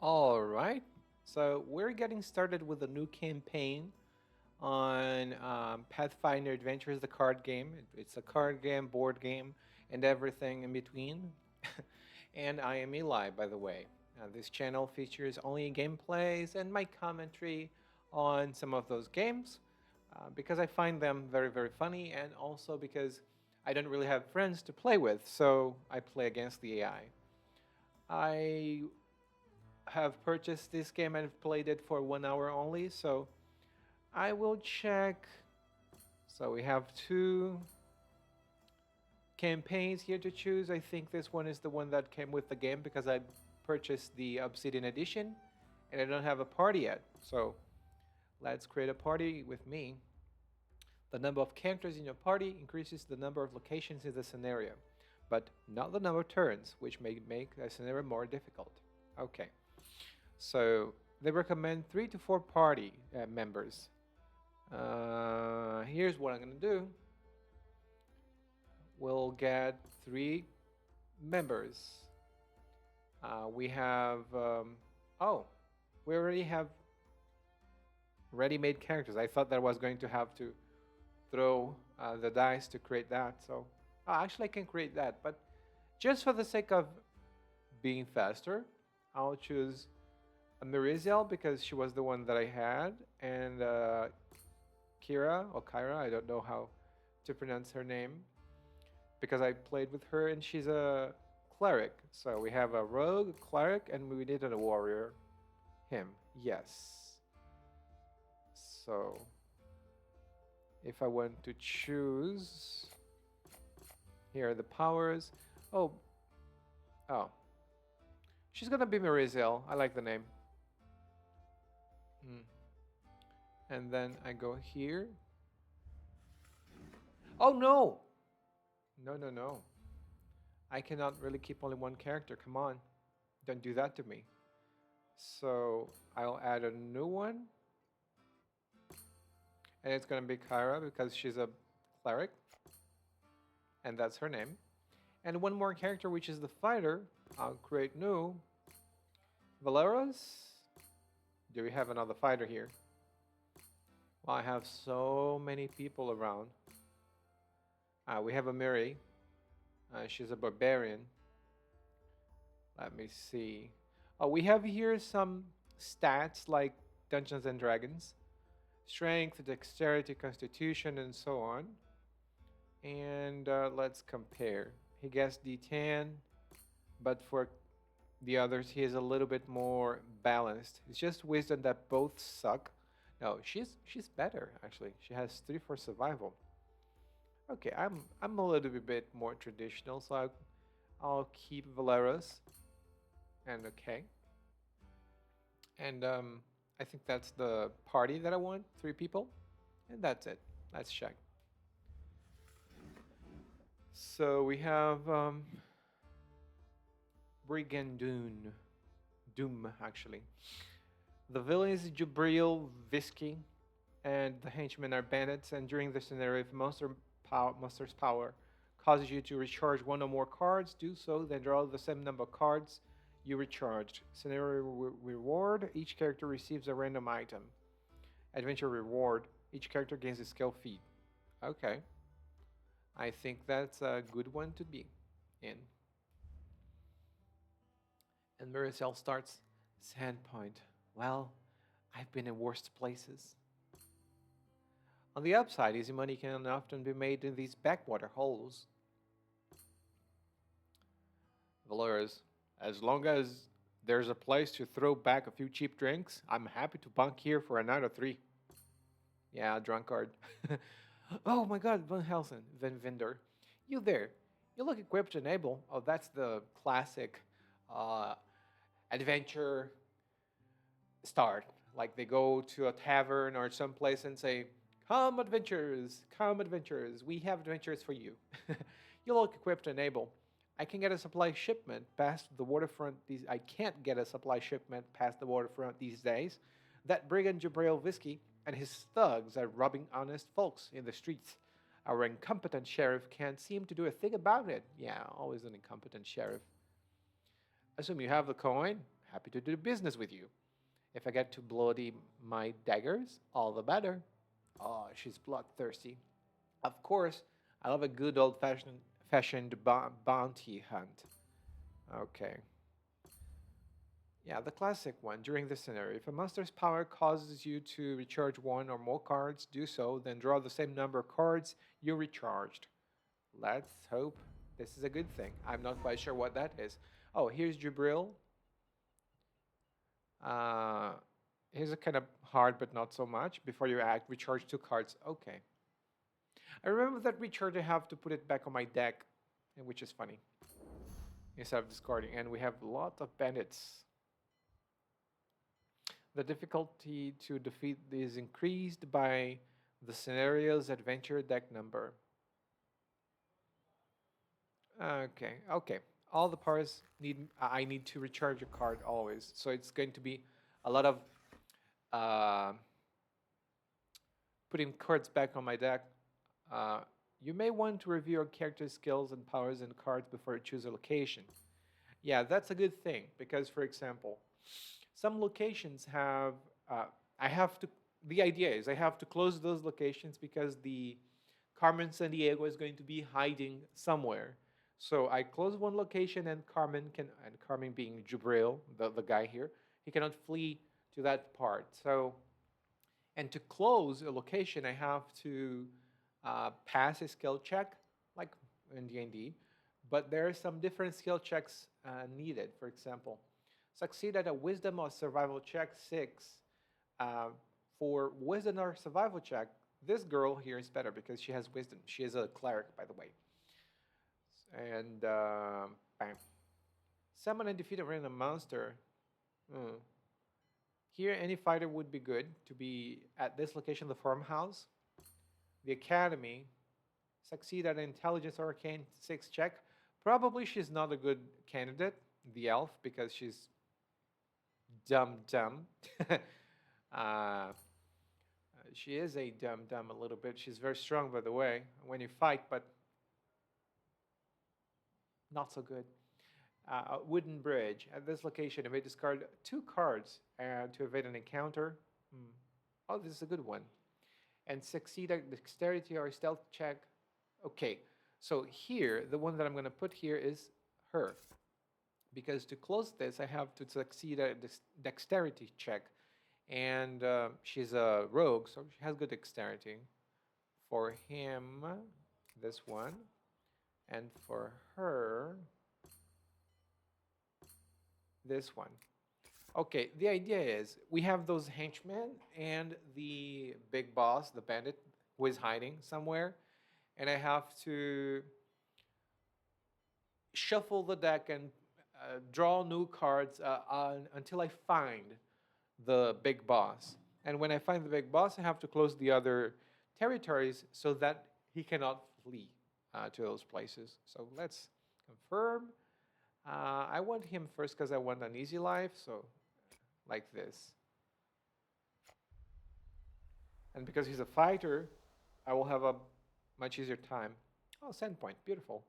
All right. So we're getting started with a new campaign on Pathfinder Adventures, the card game. It's a card game, board game, and everything in between. And I am Eli, by the way. This channel features only gameplays and my commentary on some of those games because I find them very, very funny, and also because I don't really have friends to play with, so I play against the AI. I have purchased this game and have played it for 1 hour only, so I will check. So we have two campaigns here to choose. I think this one is the one that came with the game because I purchased the Obsidian edition and I don't have a party yet. So let's create a party with me. The number of characters in your party increases the number of locations in the scenario, but not the number of turns, which may make a scenario more difficult. Okay. So they recommend 3 to 4 party members. Here's what I'm gonna do. We'll get 3 members. We have oh, we already have ready-made characters. I thought that I was going to have to throw the dice to create that. So actually, I can create that, but just for the sake of being faster, I'll choose Mirizel because she was the one that I had, and Kira or Kyra, I don't know how to pronounce her name, because I played with her and she's a cleric. So we have a rogue, cleric, and we needed a warrior. Him, yes. So if I want to choose, here are the powers. Oh, oh, she's gonna be Mirizel. I like the name. Mm. And then I go here. Oh no! No, no, no. I cannot really keep only one character. Come on. Don't do that to me. So I'll add a new one. And it's going to be Kyra because she's a cleric. And that's her name. And one more character, which is the fighter. I'll create new. Valeros. Do we have another fighter here? Well, I have so many people around. We have a Miri. She's a barbarian. Let me see. Oh, we have here some stats like Dungeons and Dragons. Strength, dexterity, constitution, and so on. And let's compare. He gets D10, but for the others, he is a little bit more balanced. It's just wisdom that both suck. No, she's better actually. She has 3 for survival. Okay, I'm a little bit more traditional, so I'll keep Valeros. And okay. And I think that's the party that I want. 3 people. And that's it. Let's check. So we have Brigandoon. Doom, actually. The villain is Jubril Visky, and the henchmen are bandits. And during the scenario, if monster's power causes you to recharge one or more cards, do so, then draw the same number of cards you recharged. Scenario reward, each character receives a random item. Adventure reward, each character gains a skill feat. Okay. I think that's a good one to be in. And Miracel starts. Sandpoint. Well, I've been in worse places. On the upside, easy money can often be made in these backwater holes. Valores, as long as there's a place to throw back a few cheap drinks, I'm happy to bunk here for a night or 3. Yeah, drunkard. Oh my god, Van Helsing, Van Vinder. You there. You look equipped and able. Oh, that's the classic uh, adventure start. Like they go to a tavern or someplace and say, come adventurers, we have adventures for you. You look equipped and able. I can get a supply shipment past the waterfront these I can't get a supply shipment past the waterfront these days. That brigand Jabrail Whiskey and his thugs are robbing honest folks in the streets. Our incompetent sheriff can't seem to do a thing about it. Yeah, always an incompetent sheriff. Assume you have the coin. happy to do business with you. If I get to bloody my daggers, all the better. Oh, she's bloodthirsty. Of course, I love a good old fashioned bounty hunt. Okay. Yeah, the classic one. During this scenario, if a monster's power causes you to recharge one or more cards, do so, then draw the same number of cards you recharged. Let's hope this is a good thing. I'm not quite sure what that is. Oh, here's Jubril. Uh, here's a kind of hard, but not so much. Before you act, recharge 2 cards. Okay. I remember that recharge, I have to put it back on my deck, which is funny, instead of discarding. And we have a lot of bandits. The difficulty to defeat is increased by the scenario's adventure deck number. Okay. All the powers I need to recharge a card always. So it's going to be a lot of uh, putting cards back on my deck. You may want to review your character's skills and powers and cards before you choose a location. Yeah, that's a good thing because, for example, some locations have I have to. The idea is I have to close those locations because the Carmen San Diego is going to be hiding somewhere. So I close one location and Carmen being Jubril, the guy here, he cannot flee to that part. So, and to close a location, I have to pass a skill check, like in D&D, but there are some different skill checks needed. For example, succeed at a Wisdom or Survival check 6. For Wisdom or Survival check, this girl here is better because she has Wisdom. She is a cleric, by the way. And bam. Summon and defeat a random monster. Here, any fighter would be good to be at this location, the farmhouse. The academy. Succeed at an Intelligence Arcane 6 check. Probably she's not a good candidate, the elf, because she's dumb. She is a dumb a little bit. She's very strong, by the way, when you fight, but not so good. Wooden Bridge. At this location, you may discard 2 cards to evade an encounter. Oh, this is a good one. And succeed at Dexterity or Stealth check. Okay, so here, the one that I'm going to put here is her. Because to close this, I have to succeed at a Dexterity check. And she's a rogue, so she has good dexterity. For him, this one. And for her, this one. Okay, the idea is we have those henchmen and the big boss, the bandit, who is hiding somewhere. And I have to shuffle the deck and draw new cards until I find the big boss. And when I find the big boss, I have to close the other territories so that he cannot flee to those places. So let's confirm. I want him first because I want an easy life, so like this. And because he's a fighter, I will have a much easier time. Oh, send point, beautiful.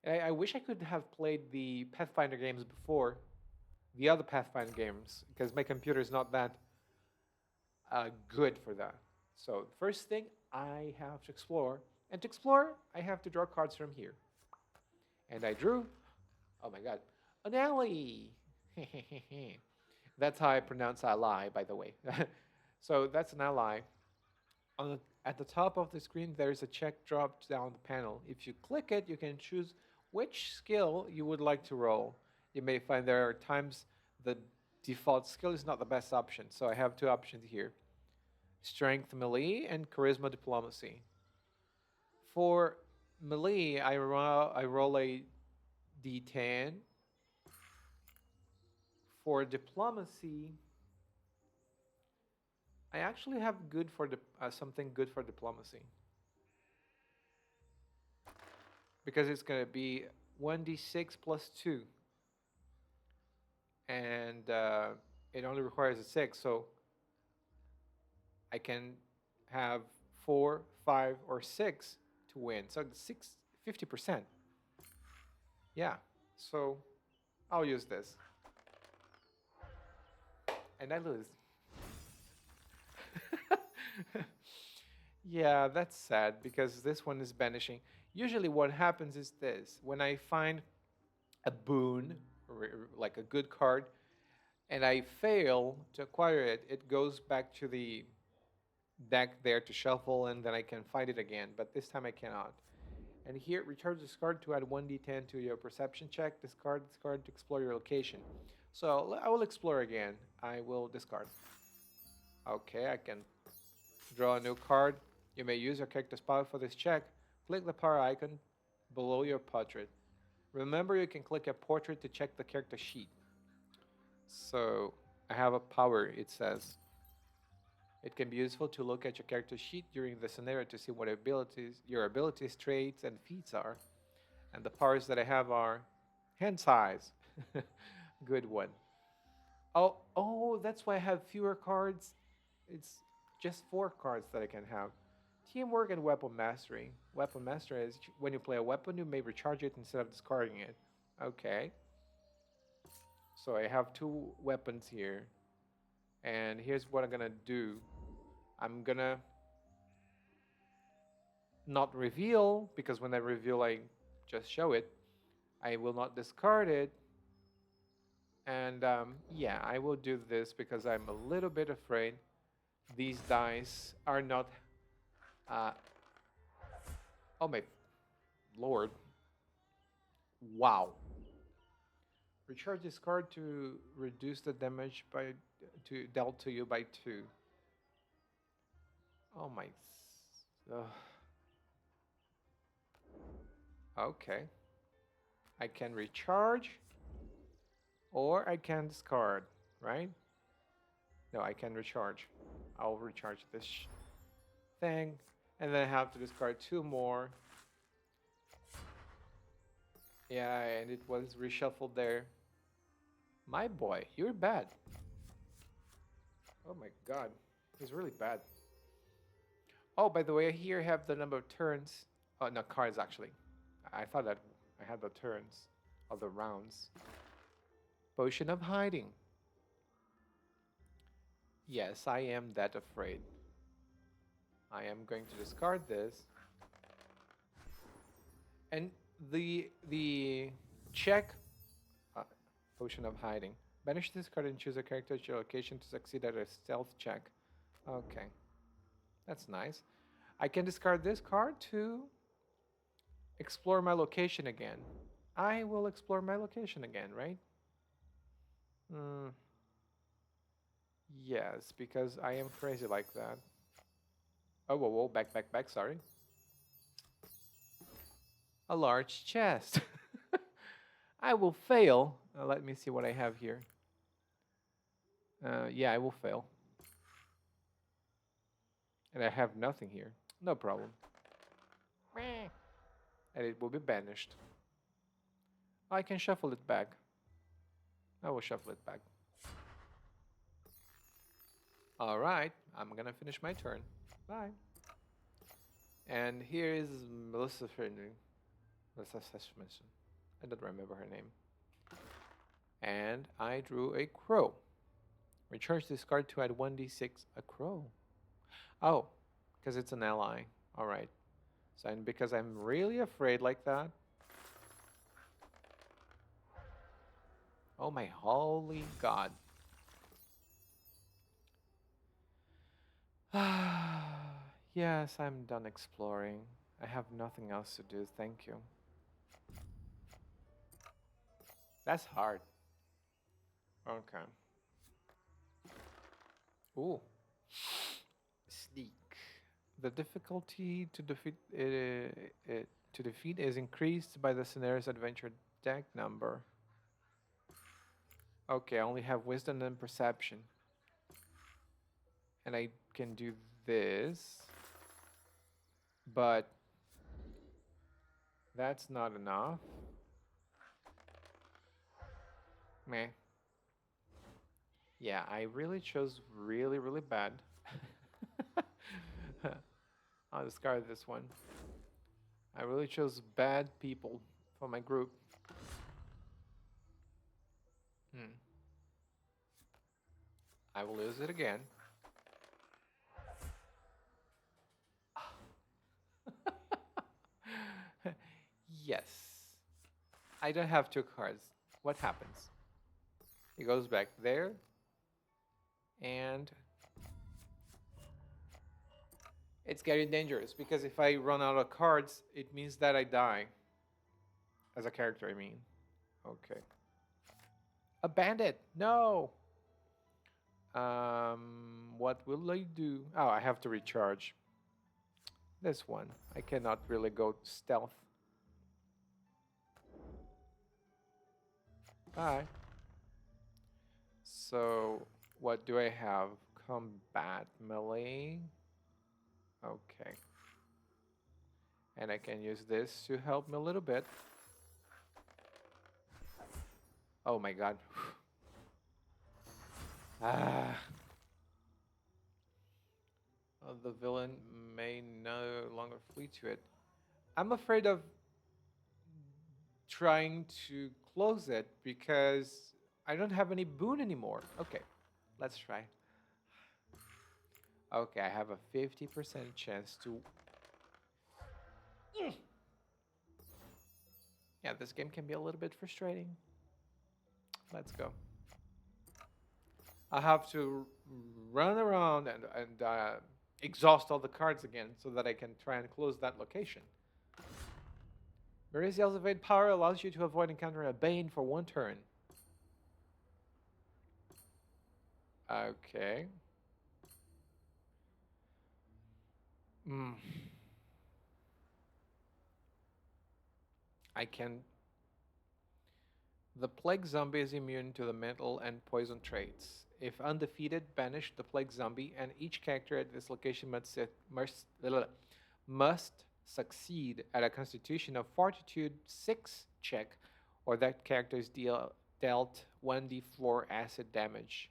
I wish I could have played the Pathfinder games before, the other Pathfinder games, because my computer is not that good for that. So first thing, I have to explore. And to explore, I have to draw cards from here. And I drew, oh my god, an alley. That's how I pronounce ally, by the way. So that's an ally. At the top of the screen, there's a check drop down the panel. If you click it, you can choose which skill you would like to roll. You may find there are times the default skill is not the best option. So I have 2 options here. Strength melee and charisma diplomacy. For melee, I roll a d10. For diplomacy, I actually have good for something good for diplomacy. Because it's going to be 1d6 plus 2. And it only requires a 6, so I can have 4, 5, or 6 to win. So 50%. Yeah, so I'll use this. And I lose. Yeah, that's sad because this one is banishing. Usually, what happens is this: when I find a boon, like a good card, and I fail to acquire it, it goes back to the deck there to shuffle, and then I can find it again. But this time I cannot. And here, recharge this card to add 1d10 to your perception check. Discard this card to explore your location. So I will explore again. I will discard. Okay, I can draw a new card. You may use your character's power for this check. Click the power icon below your portrait. Remember, you can click a portrait to check the character sheet. So I have a power, it says. It can be useful to look at your character sheet during the scenario to see what your abilities, traits, and feats are. And the powers that I have are hand size. Good one. Oh, that's why I have fewer cards. It's just 4 cards that I can have. Teamwork and weapon mastery. Weapon mastery is when you play a weapon, you may recharge it instead of discarding it. Okay. So I have 2 weapons here. And here's what I'm gonna do. I'm gonna not reveal, because when I reveal, I just show it. I will not discard it. And yeah, I will do this because I'm a little bit afraid these dice are not... oh my lord. Wow. Recharge this card to reduce the damage dealt to you by 2. Oh my... okay. I can recharge, or I can discard, right? No, I can recharge. I'll recharge this thing, and then I have to discard 2 more. Yeah, and it was reshuffled there. My boy, you're bad. Oh my god, he's really bad. Oh, by the way, here I have the number of turns. Oh, no, cards actually. I thought that I had the turns of the rounds. Potion of hiding. Yes, I am that afraid. I am going to discard this. And the check potion of hiding. Banish this card and choose a character at your location to succeed at a stealth check. Okay. That's nice. I can discard this card to explore my location again. I will explore my location again, right? Yes, because I am crazy like that. Oh, whoa, whoa, back, sorry. A large chest. I will fail. Let me see what I have here. Yeah, I will fail. And I have nothing here. No problem. And it will be banished. I can shuffle it back. I will shuffle it back. Alright, I'm gonna finish my turn. Bye. And here is Melissa Finley. I don't remember her name. And I drew a crow. Recharge this card to add 1d6. A crow. Oh, because it's an ally. Alright. So, and because I'm really afraid like that. Oh my holy god. Yes, I'm done exploring. I have nothing else to do, thank you. That's hard. Okay. Ooh. Sneak. The difficulty to defeat is increased by the scenario's adventure deck number. Okay, I only have wisdom and perception. And I can do this. But that's not enough. Meh. Yeah, I really chose really, really bad. I'll discard this one. I really chose bad people for my group. I will use it again. Yes. I don't have two cards. What happens? He goes back there. And it's getting dangerous because if I run out of cards, it means that I die. As a character, I mean. Okay. A bandit! No! What will I do? Oh, I have to recharge. This one. I cannot really go stealth. Bye. So, what do I have? Combat melee. Okay. And I can use this to help me a little bit. Oh my god. Ah. The villain may no longer flee to it. I'm afraid of trying to close it because I don't have any boon anymore. Okay, let's try. Okay, I have a 50% chance to... Yeah, this game can be a little bit frustrating. Let's go. I have to run around and exhaust all the cards again so that I can try and close that location. Mariziel's evade power allows you to avoid encountering a Bane for one turn. Okay. I can... The Plague Zombie is immune to the mental and poison traits. If undefeated, banish the Plague Zombie, and each character at this location must succeed at a Constitution of Fortitude 6 check, or that character is dealt 1d4 acid damage.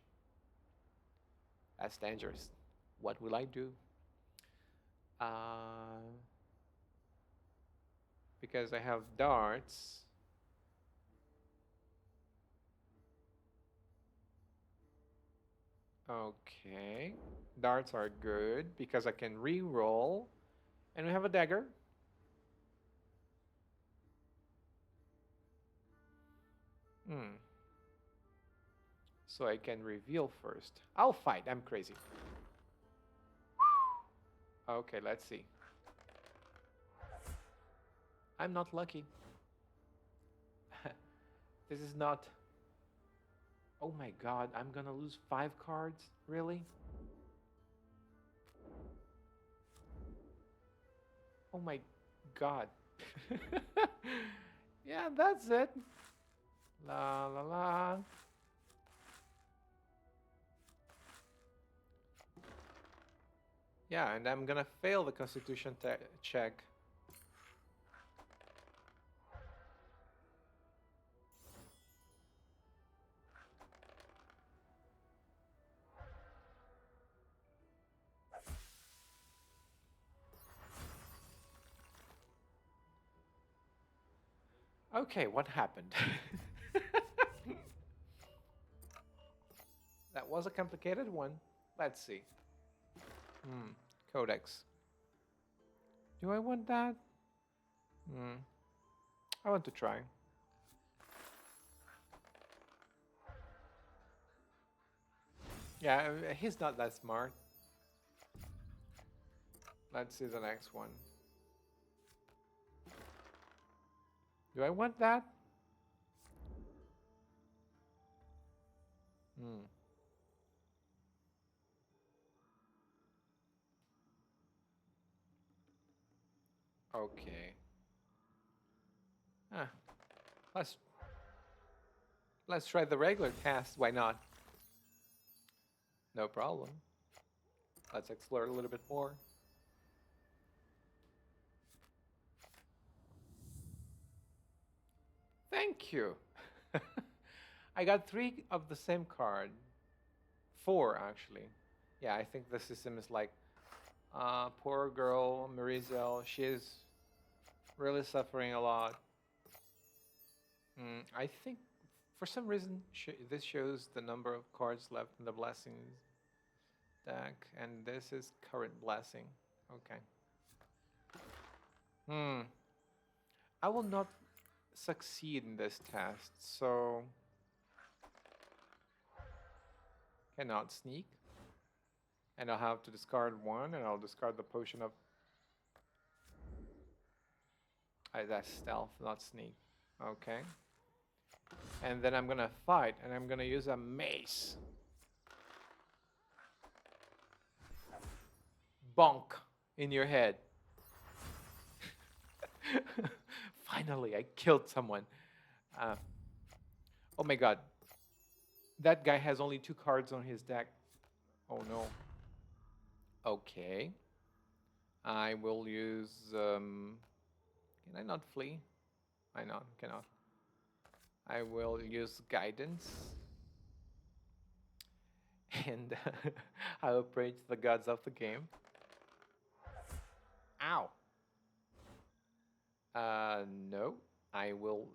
That's dangerous. What will I do? Because I have darts. Okay. Darts are good because I can re-roll. And we have a dagger. So I can reveal first. I'll fight. I'm crazy. Okay, let's see. I'm not lucky. This is not... Oh my god, I'm gonna lose 5 cards? Really? Oh my god. Yeah, that's it. La la la. Yeah, and I'm gonna fail the Constitution check. Okay, what happened? That was a complicated one. Let's see. Codex. Do I want that? I want to try. Yeah, he's not that smart. Let's see the next one. Do I want that? Okay. Let's try the regular cast. Why not? No problem. Let's explore a little bit more. Thank you. I got 3 of the same card. 4, actually. Yeah, I think the system is like, poor girl, Marizel, she's really suffering a lot. I think For some reason, this shows the number of cards left in the blessings deck, and this is current blessing. Okay. Hmm. I will not succeed in this test, so cannot sneak. And I'll have to discard one, and I'll discard the potion of... that's stealth, not sneak. Okay. And then I'm gonna fight, and I'm gonna use a mace. Bonk in your head. Finally, I killed someone. Oh my god. That guy has only 2 cards on his deck. Oh no. Okay. I will use... can I not flee? I cannot. I will use guidance. And I will pray to the gods of the game. Ow. No. I will...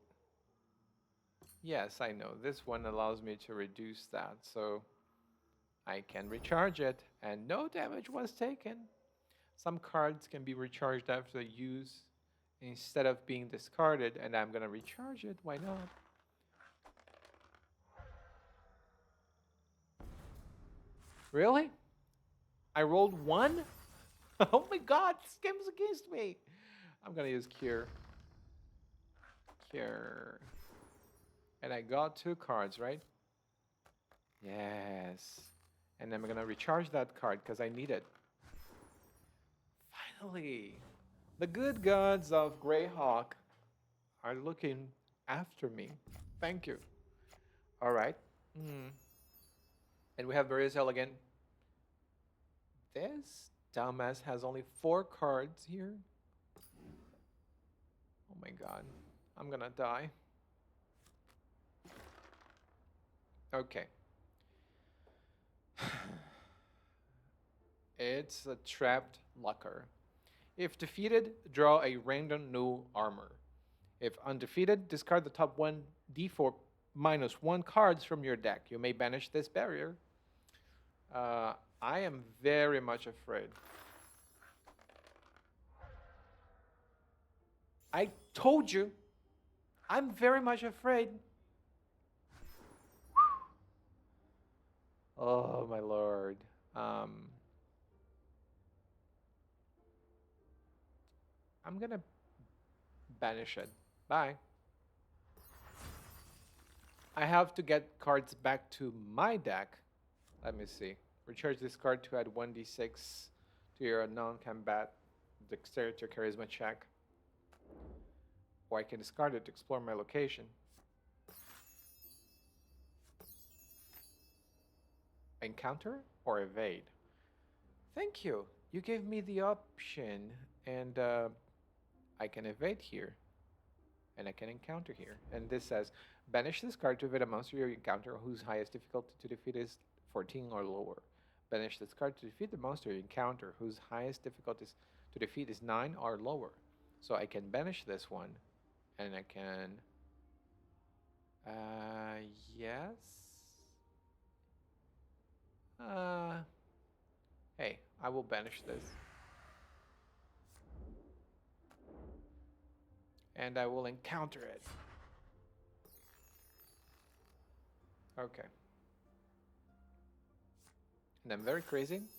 Yes, I know. This one allows me to reduce that, so I can recharge it, and no damage was taken. Some cards can be recharged after use instead of being discarded, and I'm gonna recharge it. Why not? Really? I rolled 1? Oh my god, this game's against me. I'm gonna use Cure. Cure. And I got 2 cards, right? Yes. And I'm gonna recharge that card because I need it. Finally. The good gods of Greyhawk are looking after me. Thank you. Alright. And we have Barizel again. This dumbass has only 4 cards here. Oh my god. I'm gonna die. Okay. It's a trapped locker. If defeated, draw a random new armor. If undefeated, discard the top 1d4 -1 cards from your deck. You may banish this barrier. I am very much afraid. I told you, I'm very much afraid. Oh my lord. I'm gonna banish it. Bye. I have to get cards back to my deck. Let me see. Recharge this card to add 1d6 to your non-combat dexterity or charisma check. Or I can discard it to explore my location. Encounter or evade? Thank you. You gave me the option, and I can evade here. And I can encounter here. And this says, banish this card to evade a monster you encounter whose highest difficulty to defeat is 14 or lower. Banish this card to defeat the monster you encounter whose highest difficulty to defeat is 9 or lower. So I can banish this one. And I can... yes? Hey, I will banish this. And I will encounter it. Okay. And I'm very crazy.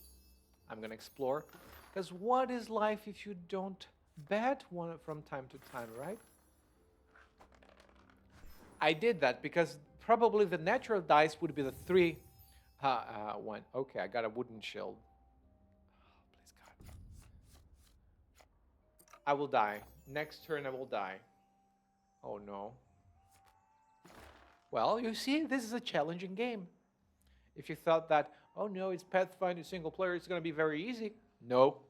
I'm gonna explore. Because what is life if you don't bet one from time to time, right? I did that because probably the natural dice would be the 3 one. Okay, I got a wooden shield. Oh, please God. I will die. Next turn I will die. Oh no. Well, you see, this is a challenging game. If you thought that, oh no, it's Pathfinder single player, it's going to be very easy. Nope.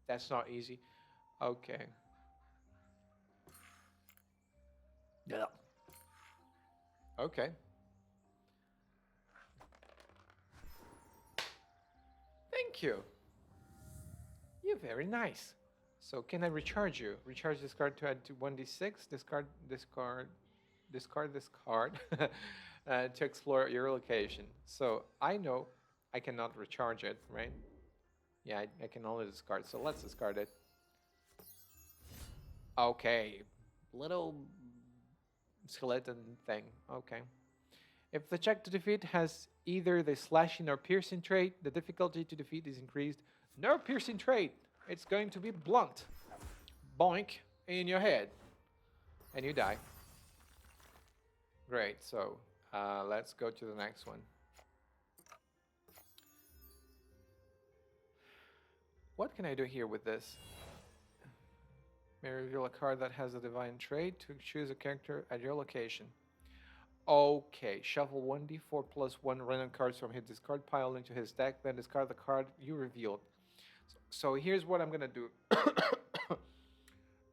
That's not easy. Okay. Yeah. Okay. Thank you. You're very nice. So can I recharge you? Recharge this card to add to 1d6. Discard this card. discard this card to explore your location. So I know I cannot recharge it, right? Yeah, I can only discard. So let's discard it. Okay, little skeleton thing. Okay. If the check to defeat has either the slashing or piercing trait, the difficulty to defeat is increased. No piercing trait. It's going to be blunt. Boink in your head. And you die. Great, so let's go to the next one. What can I do here with this? May reveal a card that has a divine trait to choose a character at your location. Okay, shuffle 1d4 plus 1 random cards from his discard pile into his deck, then discard the card you revealed. So here's what I'm gonna do.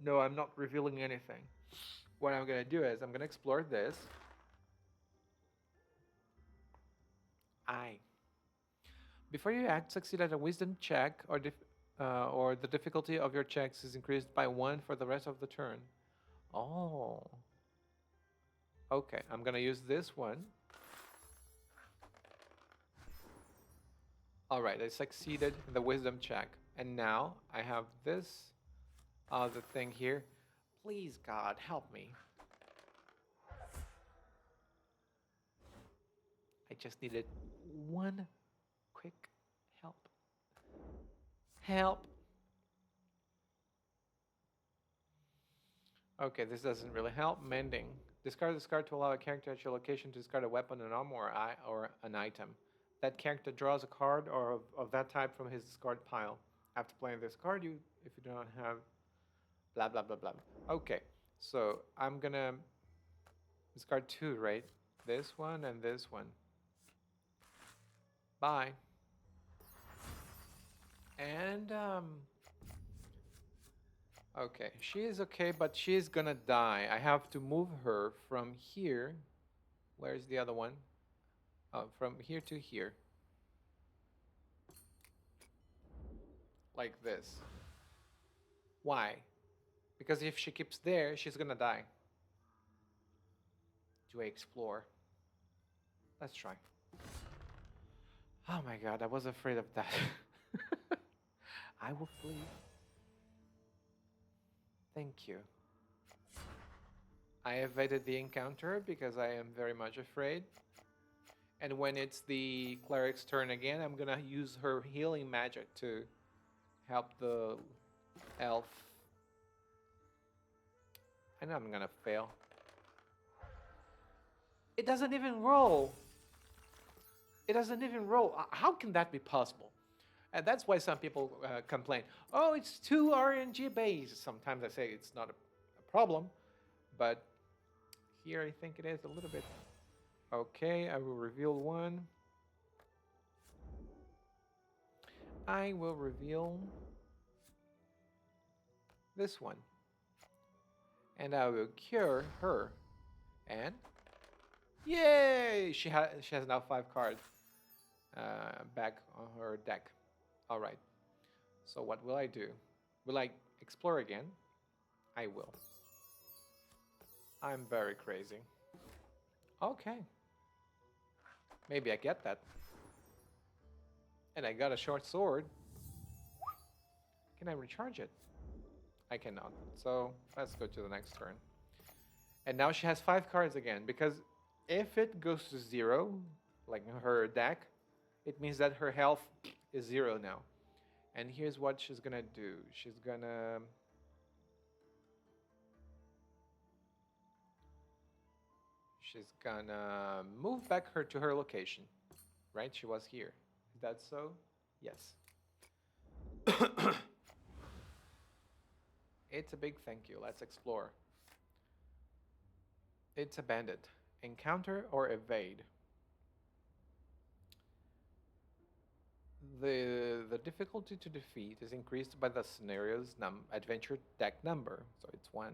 No, I'm not revealing anything. What I'm gonna do is I'm gonna explore this. Before you act, succeed at a wisdom check, or the difficulty of your checks is increased by 1 for the rest of the turn. Oh. Okay, I'm gonna use this one. Alright, I succeeded in the wisdom check. And now I have this other thing here. Please, God, help me. I just needed one quick help. Help. Okay, this doesn't really help. Mending. Discard this card to allow a character at your location to discard a weapon, an armor, or an item. That character draws a card or of that type from his discard pile. After playing this card, if you do not have blah blah blah blah. Okay, so I'm gonna discard 2, right? This one and this one. Bye. And okay, she is okay, but she is gonna die. I have to move her from here. Where's the other one? From here to here. Like this. Why? Because if she keeps there, she's gonna die. Do I explore? Let's try. Oh my god, I was afraid of that. I will flee. Thank you. I evaded the encounter because I am very much afraid. And when it's the cleric's turn again, I'm gonna use her healing magic to help the elf. I know I'm gonna fail. It doesn't even roll. It doesn't even roll. How can that be possible? And that's why some people complain. Oh, it's too RNG based. Sometimes I say it's not a problem, but here I think it is a little bit. Okay, I will reveal one. I will reveal this one. And I will cure her. And yay! She has now 5 cards back on her deck. All right. So what will I do? Will I explore again? I will. I'm very crazy. Okay. Maybe I get that. And I got a short sword. Can I recharge it? I cannot. So let's go to the next turn. And now she has 5 cards again, because if it goes to 0, like her deck, it means that her health is 0 now. And here's what she's gonna do. She's gonna move back her to her location. Right? She was here. Is that so? Yes. It's a big thank you. Let's explore. It's a bandit. Encounter or evade. The difficulty to defeat is increased by the scenario's adventure deck number, so it's 1.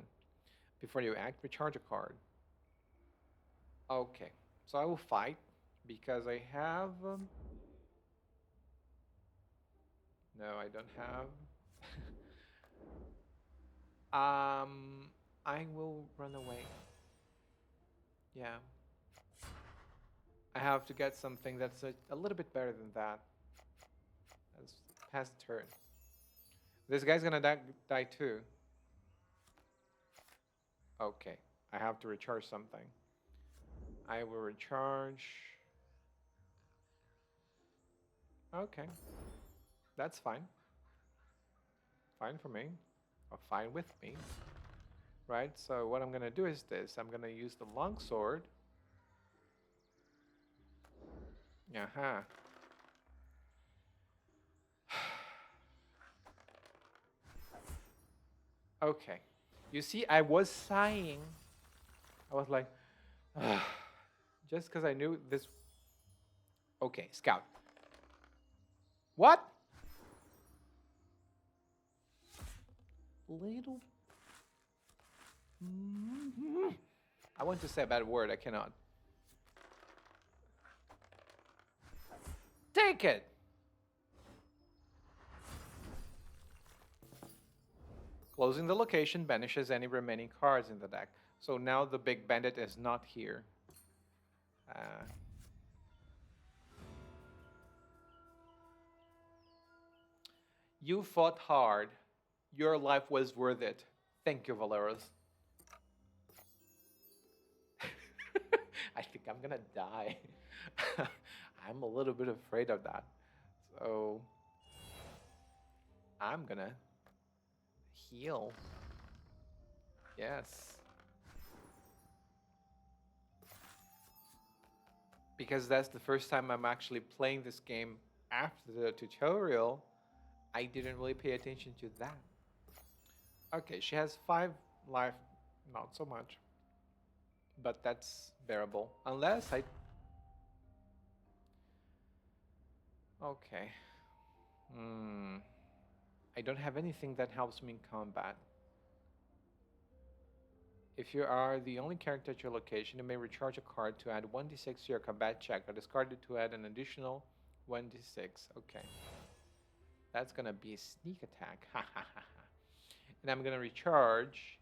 Before you act, recharge a card. Okay, so I will fight because I have. No, I don't have. I will run away. Yeah. I have to get something that's a little bit better than that. Let's pass the turn. This guy's gonna die too. Okay. I have to recharge something. I will recharge. Okay. That's fine. Fine for me. Or fine with me. Right? So what I'm gonna do is this. I'm gonna use the longsword. Aha. Okay. You see, I was sighing. I was like, just because I knew this. Okay, scout. What? Little. I want to say a bad word. I cannot. Take it. Closing the location banishes any remaining cards in the deck. So now the big bandit is not here. You fought hard. Your life was worth it. Thank you, Valeros. I think I'm gonna die. I'm a little bit afraid of that. So I'm gonna heal. Yes. Because that's the first time I'm actually playing this game after the tutorial. I didn't really pay attention to that. Okay, she has 5 life, not so much. But that's bearable. Unless I... Okay. I don't have anything that helps me in combat. If you are the only character at your location, you may recharge a card to add 1d6 to your combat check or discard it to add an additional 1d6. Okay. That's gonna be a sneak attack. And I'm gonna recharge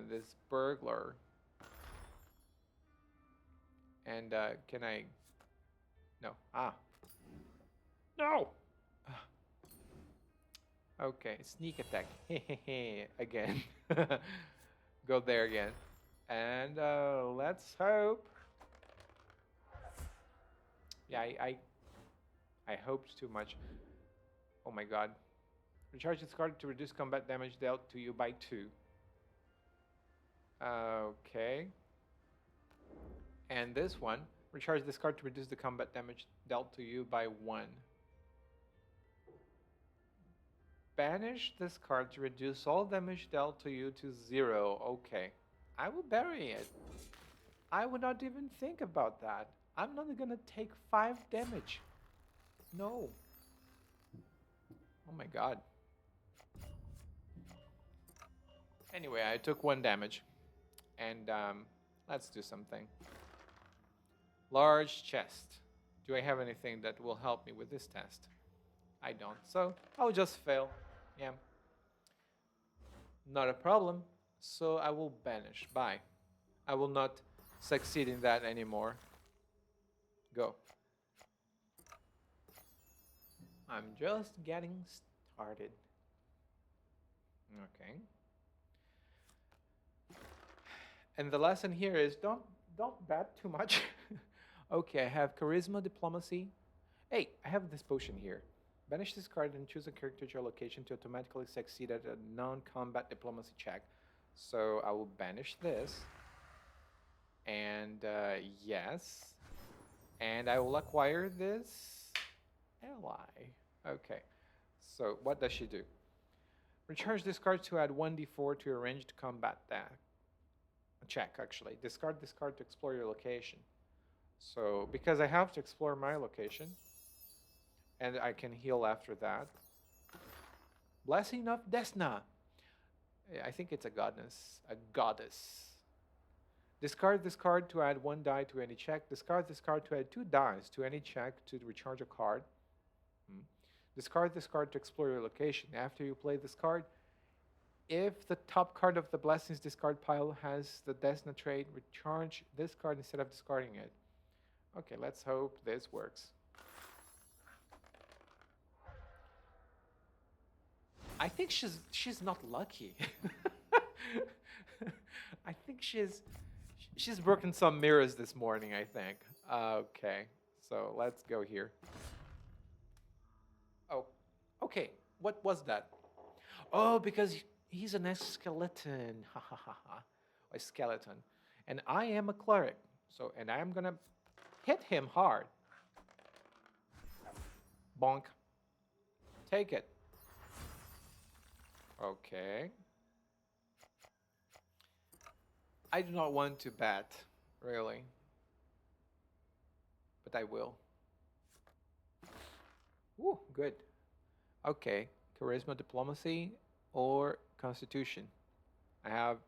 this burglar. And can I... No. No! Okay, sneak attack. Again. Go there again. And let's hope. Yeah, I hoped too much. Oh my god. Recharge this card to reduce combat damage dealt to you by 2. Okay. And this one, recharge this card to reduce the combat damage dealt to you by 1. Banish this card to reduce all damage dealt to you to 0. Okay. I will bury it. I would not even think about that. I'm not gonna take 5 damage. No. Oh my god. Anyway, I took 1 damage. And let's do something. Large chest. Do I have anything that will help me with this test? I don't. So I'll just fail. Yeah. Not a problem. So I will banish. Bye. I will not succeed in that anymore. Go. I'm just getting started. Okay. And the lesson here is don't bet too much. Okay, I have charisma, diplomacy. Hey, I have this potion here. Banish this card and choose a character at your location to automatically succeed at a non-combat diplomacy check. So I will banish this. And yes. And I will acquire this ally. Okay. So what does she do? Recharge this card to add 1d4 to your ranged combat check, actually. Discard this card to explore your location. So because I have to explore my location, and I can heal after that. Blessing of Desna. I think it's a goddess. A goddess. Discard this card to add 1 die to any check. Discard this card to add 2 dice to any check to recharge a card. Discard this card to explore your location. After you play this card, If the top card of the Blessings discard pile has the Desna trait, recharge this card instead of discarding it. Okay, let's hope this works. I think she's not lucky. I think she's broken some mirrors this morning, I think. Okay, so let's go here. Oh, okay. What was that? Oh, because he's an skeleton. Ha ha ha ha. A skeleton. And I am a cleric. So, and I'm gonna hit him hard. Bonk. Take it. Okay. I do not want to bat, really. But I will. Ooh, good. Okay. Charisma, diplomacy, or constitution. I have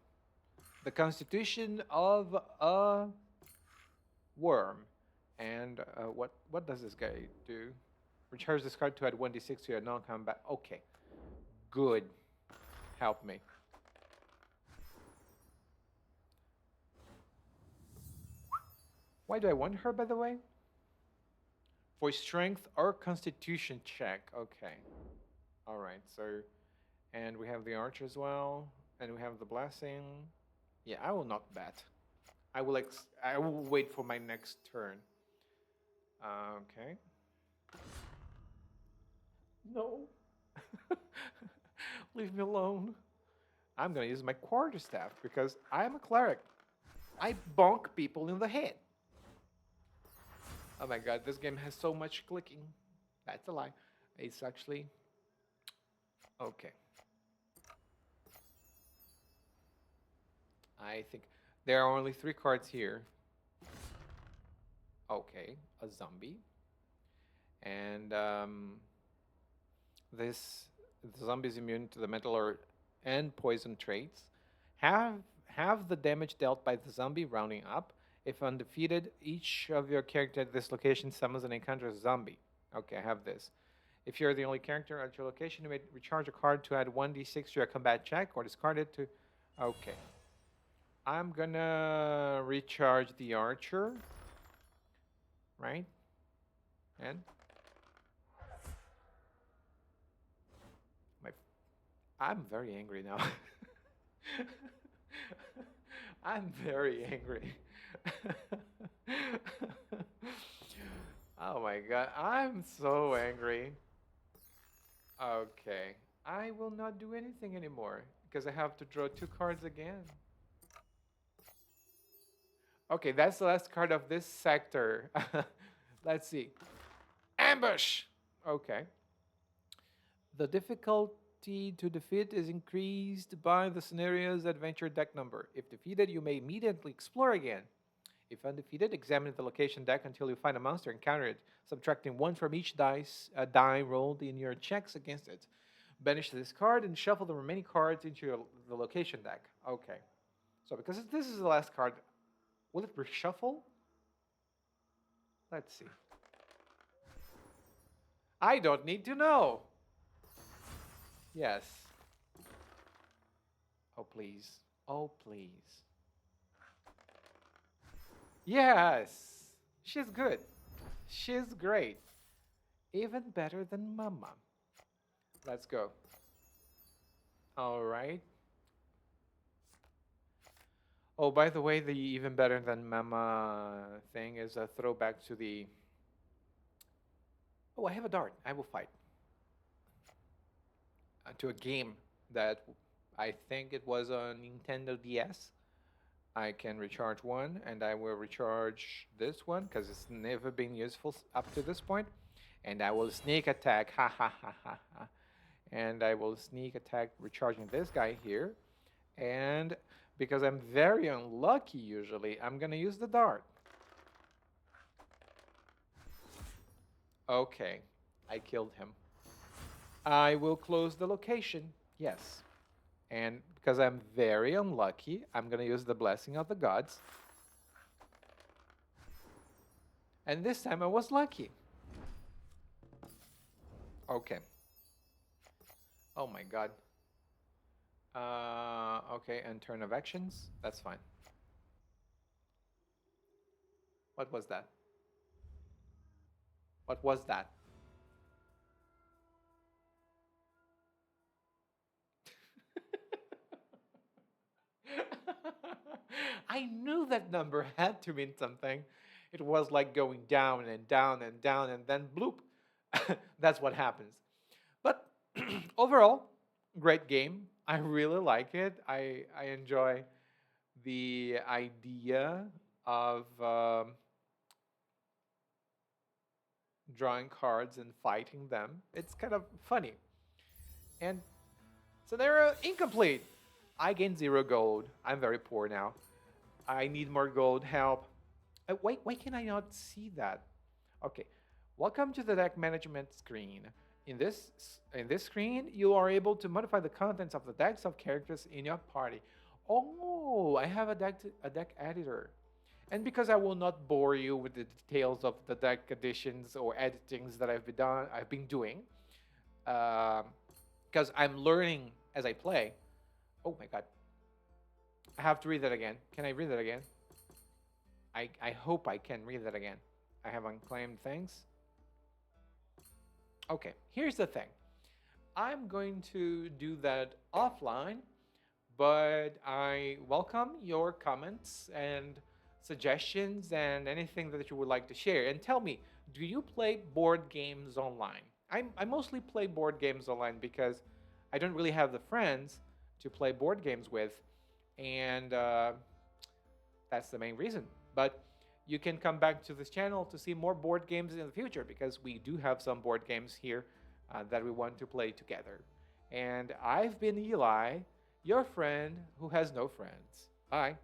the constitution of a worm. And what does this guy do? Recharge this card to add 1d6 to your non-combat. Okay. Good. Help me. Why do I want her, by the way? For strength or constitution check. Okay. All right. So, and we have the archer as well, and we have the blessing. Yeah, I will not bet. I will wait for my next turn. Okay. No. Leave me alone. I'm gonna use my quarterstaff because I'm a cleric. I bonk people in the head. Oh my god, this game has so much clicking. That's a lie. It's actually... Okay. I think there are only 3 cards here. Okay, a zombie. And the zombie is immune to the metal or and poison traits. Have the damage dealt by the zombie rounding up. If undefeated, each of your character at this location summons and encounters a zombie. Okay, I have this. If you're the only character at your location, you may recharge a card to add 1d6 to your combat check or discard it to... Okay. I'm gonna recharge the archer. Right? And... I'm very angry now. I'm very angry. Oh my god, I'm so angry. Okay, I will not do anything anymore because I have to draw 2 cards again. Okay, that's the last card of this sector. Let's see. Ambush! Okay. The difficulty to defeat is increased by the scenario's adventure deck number. If defeated, you may immediately explore again. If undefeated, examine the location deck until you find a monster and counter it, subtracting 1 from each die rolled in your checks against it. Banish this card and shuffle the remaining cards into the location deck. Okay. So because this is the last card, will it reshuffle? Let's see. I don't need to know. Yes. Oh, please. Oh, please. Yes. She's good. She's great. Even better than Mama. Let's go. All right. Oh, by the way, the even better than Mama thing is a throwback to the... Oh, I have a dart. I will fight. To a game that I think it was on Nintendo DS. I can recharge 1, and I will recharge this one because it's never been useful up to this point. And I will sneak attack, ha ha ha ha ha. And I will sneak attack recharging this guy here. And because I'm very unlucky usually, I'm gonna use the dart. Okay, I killed him. I will close the location, yes. And because I'm very unlucky, I'm gonna use the blessing of the gods. And this time I was lucky. Okay. Oh my god. Okay, and turn of actions. That's fine. What was that? What was that? I knew that number had to mean something. It was like going down and down and down and then bloop. That's what happens. But overall, great game. I really like it. I enjoy the idea of drawing cards and fighting them. It's kind of funny. And scenario incomplete. I gained 0 gold. I'm very poor now. I need more gold. Help. Why can I not see that? Okay. Welcome to the deck management screen. In this screen, you are able to modify the contents of the decks of characters in your party. Oh, I have a deck editor. And because I will not bore you with the details of the deck additions or editings that I've been doing, because I'm learning as I play. Oh my god, I have to read that again. Can I read that again? I hope I can read that again. I have unclaimed things. Okay, here's the thing. I'm going to do that offline, but I welcome your comments and suggestions and anything that you would like to share. And tell me, do you play board games online? I mostly play board games online because I don't really have the friends to play board games with, and that's the main reason. But you can come back to this channel to see more board games in the future because we do have some board games here that we want to play together. And I've been Eli, your friend who has no friends. Bye.